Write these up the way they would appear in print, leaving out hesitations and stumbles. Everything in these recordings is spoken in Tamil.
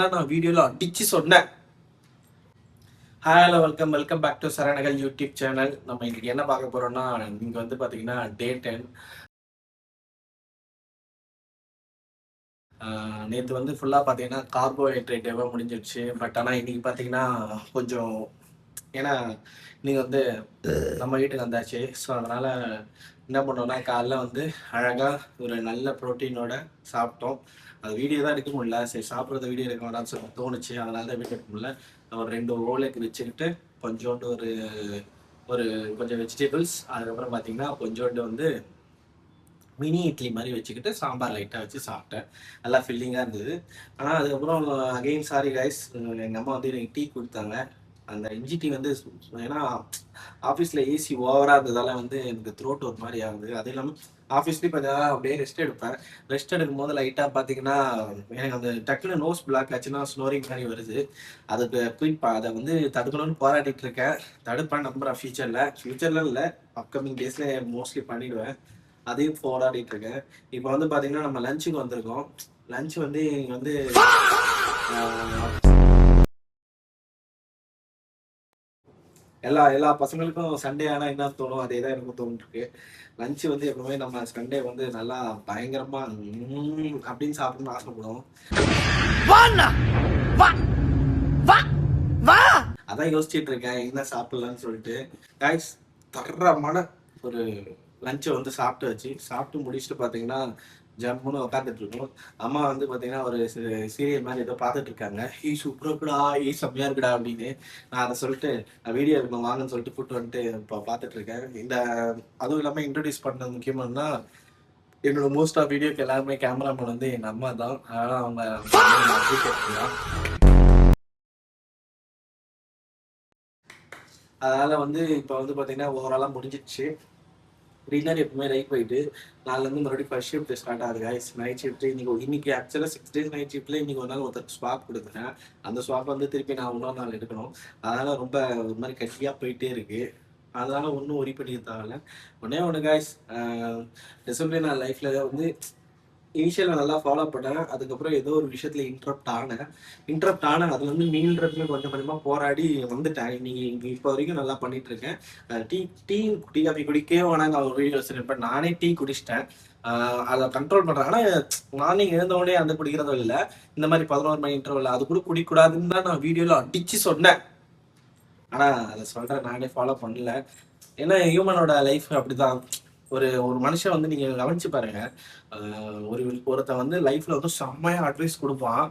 நான் வீடியோல அடிச்சு சொன்னேன். Hello, welcome back to Saranagal YouTube channel. நம்ம இன்னைக்கு என்ன பார்க்க போறோம்னா, நீங்க வந்து பாத்தீங்கன்னா டே 10. நேற்று வந்து ஃபுல்லா பாத்தீங்கன்னா கார்போஹைட்ரேட்டாக முடிஞ்சிடுச்சு. பட் ஆனால் இன்னைக்கு பாத்தீங்கன்னா கொஞ்சம், ஏன்னா நீங்க வந்து நம்ம வீட்டுக்கு வந்தாச்சு. ஸோ அதனால என்ன பண்ணோம்னா, காலைல வந்து அழகா ஒரு நல்ல ப்ரோட்டீனோட சாப்பிட்டோம். அது வீடியோ தான் எடுக்க முடியல. சரி, சாப்பிட்றத வீடியோ எடுக்க வேண்டாம்னு சொல்லி தோணுச்சு. அதனால தான் வீடியோ எடுக்க முடியல. ஒரு 2 ஓலைக்கு வச்சுக்கிட்டு கொஞ்சோண்டு ஒரு ஒரு கொஞ்சம் வெஜிடபிள்ஸ், அதுக்கப்புறம் பார்த்தீங்கன்னா கொஞ்சோண்டு வந்து மினி இட்லி மாதிரி வச்சுக்கிட்டு சாம்பார் லைட்டாக வச்சு சாப்பிட்டேன். நல்லா ஃபில்லிங்காக இருந்தது. ஆனால் அதுக்கப்புறம் அகெயின் சாரி கைஸ், எங்கள் அம்மா வந்து எனக்கு டீ கொடுத்தாங்க. அந்த இஞ்சி டீ வந்து ஏன்னா ஆஃபீஸில் ஏசி ஓவராக இருந்ததால வந்து எனக்கு த்ரோட் ஒரு மாதிரி ஆகுது. அது இல்லாமல் ஆஃபீஸ்லேயும் கொஞ்சம் நேரம் அப்படியே ரெஸ்ட் எடுப்பேன். ரெஸ்ட் எடுக்கும் போது லைட்டாக பார்த்தீங்கன்னா எனக்கு அந்த டக்குன்னு நோஸ் பிளாக் ஆச்சுன்னா ஸ்னோரிங் மாதிரி வருது. அதுக்கு அதை வந்து தடுக்கணும்னு போராடிட்டு இருக்கேன். தடுப்பேன் நம்புறேன். ஃபியூச்சரில் இல்லை, அப்கமிங் டேஸில் மோஸ்ட்லி பண்ணிடுவேன். அதையும் போராடிட்டு இருக்கேன். இப்போ வந்து பார்த்தீங்கன்னா நம்ம லஞ்சுக்கு வந்திருக்கோம். லஞ்ச் வந்து இங்கே வந்து எல்லா பசங்களுக்கும் சண்டே ஆனால் என்ன தோணும், அதே தான் எனக்கும் தோணுருக்கு. லஞ்சு வந்து எப்பவுமே நம்ம சண்டே வந்து நல்லா பயங்கரமா அப்படின்னு சாப்பிடணும்னு ஆசைப்படுவோம். அதான் யோசிச்சுட்டு இருக்கேன் என்ன சாப்பிடலான்னு சொல்லிட்டு. கைஸ், தரமான ஒரு லஞ்சை வந்து சாப்பிட்டு முடிச்சுட்டு பார்த்தீங்கன்னா ஜம்முன்னு உட்காந்துட்டு இருக்கோம். அம்மா வந்து பார்த்தீங்கன்னா ஒரு சீரியல் மாதிரி ஏதோ பார்த்துட்டு இருக்காங்க. சூப்பராக இருக்குடா, செம்மையா இருக்குடா அப்படின்னு. நான் அதை சொல்லிட்டு வீடியோ எடுக்கணும் வாங்கன்னு சொல்லிட்டு கூப்பிட்டு வந்துட்டு இப்போ பார்த்துட்டு இருக்கேன். அதுவும் இல்லாமல் இன்ட்ரடியூஸ் பண்ணது முக்கியமானனா, என்னோட மோஸ்ட் ஆஃப் வீடியோக்கு எல்லாருமே கேமராமேன் வந்து எங்கள் அம்மா தான். அதனால அவங்க அப்ரிஷியேட் பண்ணலாம். அதனால வந்து இப்போ வந்து பார்த்தீங்கன்னா ஓவராலாக முடிஞ்சிடுச்சு. டின்னர் எப்பவுமே ரைட் போயிட்டு நாலுலேருந்து மறுபடியும் ஃபர்ஸ்ட் ஷிஃப்ட் ஸ்டார்ட் ஆகுது கைஸ். நைட் ஷிஃப்ட் இன்னைக்கு ஆக்சுவலாக 6 days நைட் ஷிஃப்ட்ல இன்னைக்கு ஒரு நாள் ஒருத்தருக்கு ஸ்வாப் கொடுத்துட்டேன். அந்த ஸ்வாப் வந்து திருப்பி நான் இன்னொரு நாள் எடுக்கணும். அதனால ரொம்ப ஒரு மாதிரி கட்டியாக போயிட்டே இருக்கு. அதனால ஒன்றும் ஒரி பண்ணிக்க தேவையில்ல. ஒன்று கைஸ், டிசிப்ளின் நான் லைஃப்ல வந்து இனிஷியல் நல்லா ஃபாலோ பண்ணேன். அதுக்கப்புறம் ஏதோ ஒரு விஷயத்துல இன்ட்ரப்ட் ஆனேன். அது வந்து மீள்றதுக்கு கொஞ்சம் கொஞ்சமாக போராடி வந்துட்டேன். இன்னைக்கு இப்போ வரைக்கும் நல்லா பண்ணிட்டு இருக்கேன். டீ காஃபி குடிக்கவே வேணாங்க ஒரு வீடியோ வச்சிருப்பேன். நானே டீ குடிச்சிட்டேன். அதை கண்ட்ரோல் பண்றேன். ஆனால் மார்னிங் எழுந்தவொடனே அந்த குடிக்கிறதும் இல்லை. இந்த மாதிரி 11 மணி இன்டர்வல் அது கூட குடிக்கூடாதுன்னு தான் நான் வீடியோல அடிச்சு சொன்னேன். ஆனால் அதை சொல்றேன், நானே ஃபாலோ பண்ணல. ஏன்னா ஹியூமனோட லைஃப் அப்படிதான். ஒரு மனுஷன் வந்து நீங்க கவனிச்சு பாருங்க. ஒருத்தன் வந்து லைஃப்ல வந்து செம்மையா அட்வைஸ் கொடுப்பான்.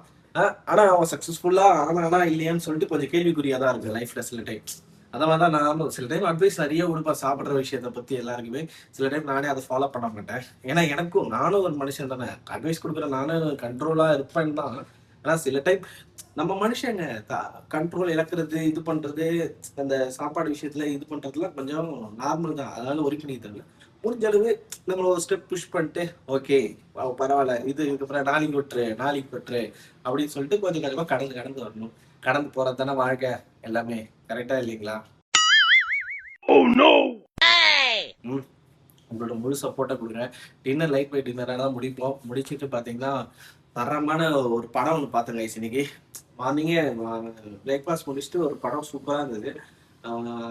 ஆனா அவன் சக்சஸ்ஃபுல்லா ஆனா இல்லையான்னு சொல்லிட்டு கொஞ்சம் கேள்விக்குறியா தான் இருக்கு லைஃப்ல சில டைம். அந்த மாதிரி தான் நானும் சில டைம் அட்வைஸ் நிறைய கொடுப்பேன் சாப்பிட்ற விஷயத்த பத்தி எல்லாருக்குமே. சில டைம் நானே அதை ஃபாலோ பண்ண மாட்டேன். ஏன்னா நானும் ஒரு மனுஷன் தானே. அட்வைஸ் கொடுக்குற நானும் கண்ட்ரோலா இருப்பேன் தான். ஆனா சில டைம் நம்ம மனுஷங்க கண்ட்ரோல் இழக்கிறது, இது பண்றது, அந்த சாப்பாடு விஷயத்துல இது பண்றதுலாம் கொஞ்சம் நார்மல் தான். அதனால ஒரு பண்ணி தெரியல. முடிஞ்ச அளவு நம்ம ஒரு ஸ்டெப் புஷ் பண்ணிட்டு ஓகே பரவாயில்ல, இதுக்கப்புறம் நாளைக்கு விட்டுரு அப்படின்னு சொல்லிட்டு கொஞ்சம் கொஞ்சமா கடந்து வரணும். கடந்து போறது தானே வாழ்க்கை. எல்லாமே கரெக்டா இல்லைங்களா? உங்களோட முழு சப்போர்ட்டை கொடுக்குறேன். டின்னர் லைட் பை டின்னராக தான் முடிச்சுட்டு பார்த்தீங்கன்னா தரமான ஒரு படம் ஒன்று பார்த்தேன் கைஸ். இன்னைக்கு மார்னிங்கே பிரேக்ஃபாஸ்ட் முடிச்சுட்டு ஒரு படம் சூப்பராக இருந்தது.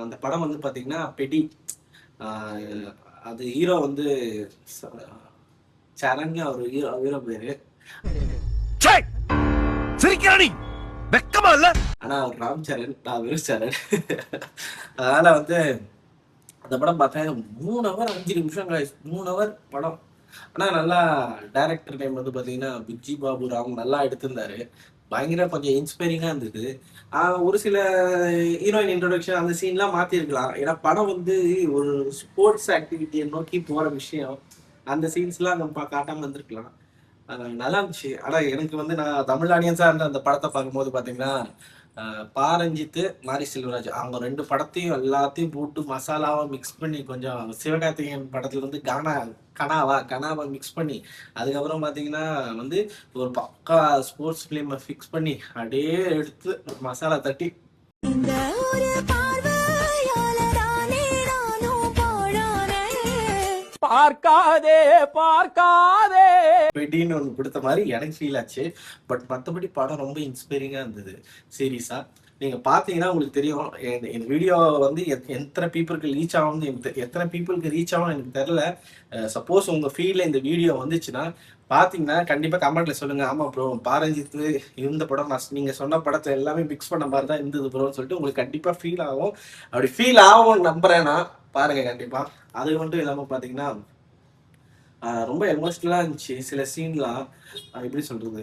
அந்த படம் வந்து பார்த்தீங்கன்னா பெடி. அது ஹீரோ வந்து சரண், அவர் ஹீரோ பேரு. ஆனா அவர் ராம் சரண், நான் வெறும் சரண். அதனால வந்து அந்த படம் பார்த்தேன். 3 hour 5 நிமிஷம் 3 hour படம். ஆனா நல்லா டைரக்டர் நேம் வந்து பாத்தீங்கன்னா பிஜி பாபு ராம் நல்லா எடுத்திருந்தாரு. பயங்கர கொஞ்சம் இன்ஸ்பைரிங்கா இருந்தது. ஒரு சில ஹீரோயின் இன்ட்ரோடக்ஷன் அந்த சீன்லாம் மாத்திருக்கலாம். ஏன்னா படம் வந்து ஒரு ஸ்போர்ட்ஸ் ஆக்டிவிட்டியை நோக்கி போற விஷயம். அந்த சீன்ஸ்லாம் நம்ம காட்டாம இருந்திருக்கலாம். நல்லா இருந்துச்சு. ஆனா எனக்கு வந்து நான் தமிழ் ஆடியன்ஸா இருந்த அந்த படத்தை பார்க்கும்போது பாத்தீங்கன்னா பாரஞ்சித்து, மாரி செல்வராஜ் அவங்க 2 படத்தையும் எல்லாத்தையும் போட்டு மசாலாவை மிக்ஸ் பண்ணி, கொஞ்சம் சிவகார்த்திகேயன் படத்துல வந்து கனாவா மிக்ஸ் பண்ணி, அதுக்கப்புறம் பாத்தீங்கன்னா வந்து ஒரு பக்கா ஸ்போர்ட்ஸ் ஃபிலிமை ஃபிக்ஸ் பண்ணி அப்படியே எடுத்து மசாலா தட்டி பார்க்காதே பார்க்காதே வெடின்னு ஒன்று கொடுத்த மாதிரி எனக்கு ஃபீல் ஆச்சு. பட் மற்றபடி படம் ரொம்ப இன்ஸ்பைரிங்காக இருந்தது சீரியஸாக. நீங்கள் பார்த்தீங்கன்னா உங்களுக்கு தெரியும் இந்த வீடியோ வந்து எத்தனை பீப்புளுக்கு ரீச் ஆகும்னு எனக்கு எத்தனை பீப்புளுக்கு ரீச் ஆகும்னு எனக்கு தெரில. சப்போஸ் உங்கள் ஃபீல்டில் இந்த வீடியோ வந்துச்சுன்னா பார்த்தீங்கன்னா கண்டிப்பாக கமெண்ட்டில் சொல்லுங்கள். ஆமாம் ப்ரோ பாரஞ்சித்து இந்த படம் நீங்கள் சொன்ன படத்தை எல்லாமே மிக்ஸ் பண்ண மாதிரி தான் இருந்தது ப்ரோன்னு சொல்லிட்டு உங்களுக்கு கண்டிப்பாக ஃபீல் ஆகும். அப்படி ஃபீல் ஆகும்னு நம்புறேன்னா பாருங்கள் கண்டிப்பாக. அது மட்டும் இல்லாமல் பார்த்தீங்கன்னா ரொம்ப எமோஷ்னலாக இருந்துச்சு சில சீன்லாம். எப்படி சொல்கிறது,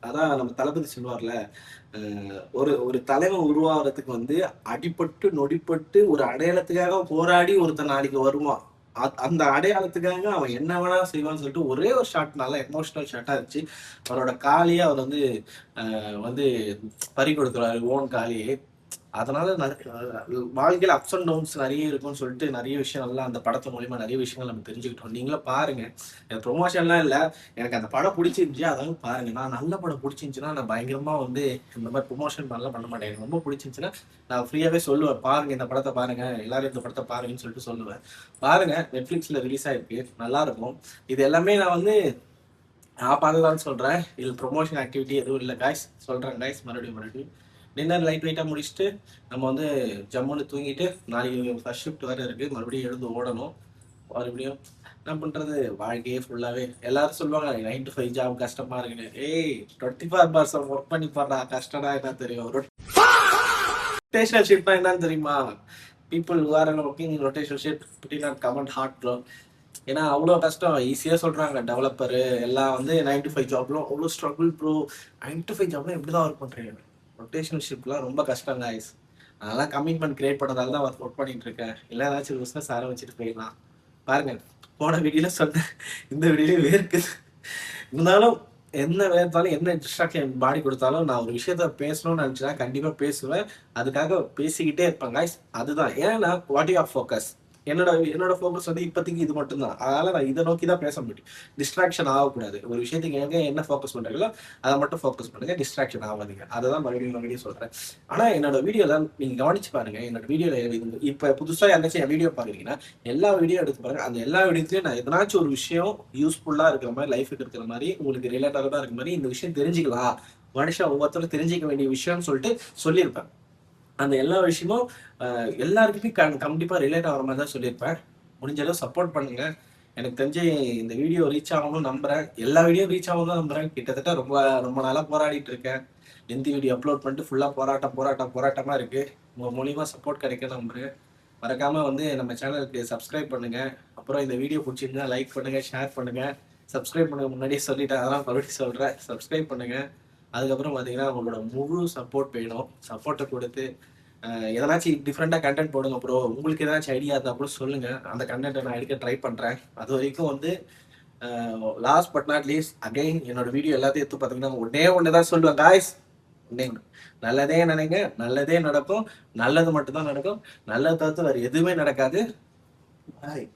அதான் நம்ம தளபதி சொல்லுவார்ல, ஒரு ஒரு தலைவன் உருவாகிறதுக்கு வந்து அடிபட்டு நொடிப்பட்டு ஒரு அடையாளத்துக்காக போராடி ஒருத்தன் நாளைக்கு வருவான். அந்த அடையாளத்துக்காக அவன் என்ன வேணா செய்வான்னு சொல்லிட்டு ஒரே ஒரு ஷாட் நல்லா எமோஷனல் ஷாட்டா இருந்துச்சு. அவரோட காலியை அவர் வந்து பறி கொடுத்துருவாரு, ஓன் காலியே. அதனால வாழ்க்கையில் அப்ஸ் அண்ட் டவுன்ஸ் நிறைய இருக்கும்னு சொல்லிட்டு நிறைய விஷயம் எல்லாம் அந்த படத்து மூலியமா நிறைய விஷயங்கள் நம்ம தெரிஞ்சுக்கிட்டோம். நீங்களும் பாருங்க. எனக்கு ப்ரொமோஷன்லாம் இல்லை, எனக்கு அந்த படம் பிடிச்சிருந்துச்சு அதாவது பாருங்க. நான் நல்ல படம் பிடிச்சிருந்துச்சுன்னா நான் பயங்கரமா வந்து இந்த மாதிரி ப்ரொமோஷன் பண்ணலாம் பண்ண மாட்டேன். எனக்கு ரொம்ப பிடிச்சிருந்துச்சுன்னா நான் ஃப்ரீயாவே சொல்லுவேன், பாருங்க இந்த படத்தை பாருங்க, எல்லாரும் இந்த படத்தை பாருங்கன்னு சொல்லிட்டு சொல்லுவேன். பாருங்க, நெட்ஃபிளிக்ஸ்ல ரிலீஸ் ஆயிருக்கு, நல்லா இருக்கும். இது எல்லாமே நான் வந்து நான் பார்க்கலான்னு சொல்றேன். இது ப்ரொமோஷன் ஆக்டிவிட்டி எதுவும் இல்லை காய்ஸ், சொல்றேன் காய்ஸ். மறுபடியும் டின்னர் லைட் வெயிட்டாக முடிச்சுட்டு நம்ம வந்து ஜம்முன்னு தூங்கிட்டு நாளைக்கு ஃபர்ஸ்ட் ஷிஃப்ட் வேறு இருக்குது, மறுபடியும் எழுந்து ஓடணும். மறுபடியும் என்ன பண்ணுறது, வாழ்க்கையே ஃபுல்லாகவே எல்லாரும் சொல்லுவாங்க 9 to 5 ஜாப் கஷ்டமாக இருக்குன்னு. 24 hours ஒர்க் பண்ணி பாடுறா, கஷ்டம்னா என்ன தெரியும். ரொட்டேஷனல் ஷிஃப்ட்னா என்னன்னு தெரியுமா? People who are working in rotational shift put in a comment hard bro. ஏன்னா அவ்வளோ கஷ்டம். ஈஸியாக சொல்கிறாங்க டெவலப்பரு எல்லாம் வந்து 9 to 5 ஜாப்லாம் அவ்வளோ ஸ்ட்ரகிள் ப்ரோ. 9 to 5 ஜாப்லாம் எப்படி தான் ஒர்க் பண்ணுறீங்க? ரொட்டேஷனல் ஷிப்லாம் ரொம்ப கஷ்டம் காய்ஸ். அதெல்லாம் கமிட்மெண்ட் கிரியேட் பண்ணதால தான் ஒர்க் பண்ணிட்டு இருக்கேன். இல்லை ஏதாச்சும் பிஸ்னஸ் ஆரம்பிச்சுட்டு போயிடலாம். பாருங்க, போன வீடியோல சொன்னேன், இந்த வீடியோலையும் வேர்க்குது. இருந்தாலும் என்ன வேர்த்தாலும் என்ன டிஸ்ட்ராக்ஷன் பாடி கொடுத்தாலும் நான் ஒரு விஷயத்த பேசணும்னு நினச்சினா கண்டிப்பாக பேசுவேன். அதுக்காக பேசிக்கிட்டே இருப்பேன் காய்ஸ். அதுதான் ஏன்னா வாட் யூ ஆர் ஃபோக்கஸ். என்னோட ஃபோக்கஸ் வந்து இப்போதைக்கு இது மட்டும்தான். அதனால நான் இதை நோக்கி தான் பேச முடியும். டிஸ்ட்ராக்ஷன் ஆகக்கூடாது. ஒரு விஷயத்துக்கு என்ன ஃபோக்கஸ் பண்ணுறீங்களோ அதை மட்டும் ஃபோக்கஸ் பண்ணுங்க, டிஸ்ட்ராக்ஷன் ஆகாதீங்க. அதை தான் மறுபடியும் சொல்கிறேன். ஆனால் என்னோட வீடியோலாம் நீங்கள் கவனிச்சு பாருங்க. என்னோட வீடியோவில் இப்போ புதுசாக யாராச்சும் என் வீடியோ பார்க்குறீங்கன்னா எல்லா வீடியோ எடுத்து பாருங்க. அந்த எல்லா வீடியோத்தையும் நான் எதனாச்சும் ஒரு விஷயம் யூஸ்ஃபுல்லாக இருக்கிற மாதிரி, லைஃபுக்கு இருக்கிற மாதிரி, உங்களுக்கு ரிலேட்டடாக இருக்கிற மாதிரி, இந்த விஷயம் தெரிஞ்சுக்கலாம், மனுஷன் ஒவ்வொருத்தரும் தெரிஞ்சிக்க வேண்டிய விஷயம்னு சொல்லிட்டு சொல்லியிருப்பேன். அந்த எல்லா விஷயமும் எல்லாருக்குமே கண்டிப்பாக ரிலேட் ஆகிற மாதிரி தான் சொல்லியிருப்பேன். முடிஞ்ச அளவு சப்போர்ட் பண்ணுங்க. எனக்கு தெரிஞ்சு இந்த வீடியோ ரீச் ஆகணும்னு நம்புறேன். எல்லா வீடியோ ரீச் ஆகும் தான் நம்புறேன். கிட்டத்தட்ட ரொம்ப நாளாக போராடிட்டு இருக்கேன். ஹிந்தி வீடியோ அப்லோட் பண்ணிட்டு ஃபுல்லாக போராட்டமாக இருக்கு. உங்கள் மூலியமாக சப்போர்ட் கிடைக்க நம்புறேன். மறக்காம வந்து நம்ம சேனலுக்கு சப்ஸ்கிரைப் பண்ணுங்க. அப்புறம் இந்த வீடியோ பிடிச்சிருந்தா லைக் பண்ணுங்க, ஷேர் பண்ணுங்க, சப்ஸ்கிரைப் பண்ணுங்க. முன்னாடியே சொல்லிட்டேன், அதெல்லாம் மறுபடியும் சொல்கிறேன், சப்ஸ்கிரைப் பண்ணுங்க. அதுக்கப்புறம் பார்த்தீங்கன்னா உங்களோட முழு சப்போர்ட் வேணும். சப்போர்ட்டை கொடுத்து எதனாச்சும் டிஃப்ரெண்டாக கண்டென்ட் போடுங்க ப்ரோ. உங்களுக்கு எதனாச்சும் ஐடியா இருந்தால் கூட சொல்லுங்கள். அந்த கண்டென்ட்டை நான் எடுக்க ட்ரை பண்ணுறேன். அது வரைக்கும் வந்து last but not least again என்னோட வீடியோ எல்லாத்தையும் எடுத்து பார்த்தீங்கன்னா ஒன்று தான் சொல்லுவேன் காய்ஸ். நல்லதே நினைங்க, நல்லதே நடக்கும். நல்லது மட்டும்தான் நடக்கும். நல்லது தவிர்த்து வேறு எதுவுமே நடக்காது. பாய்.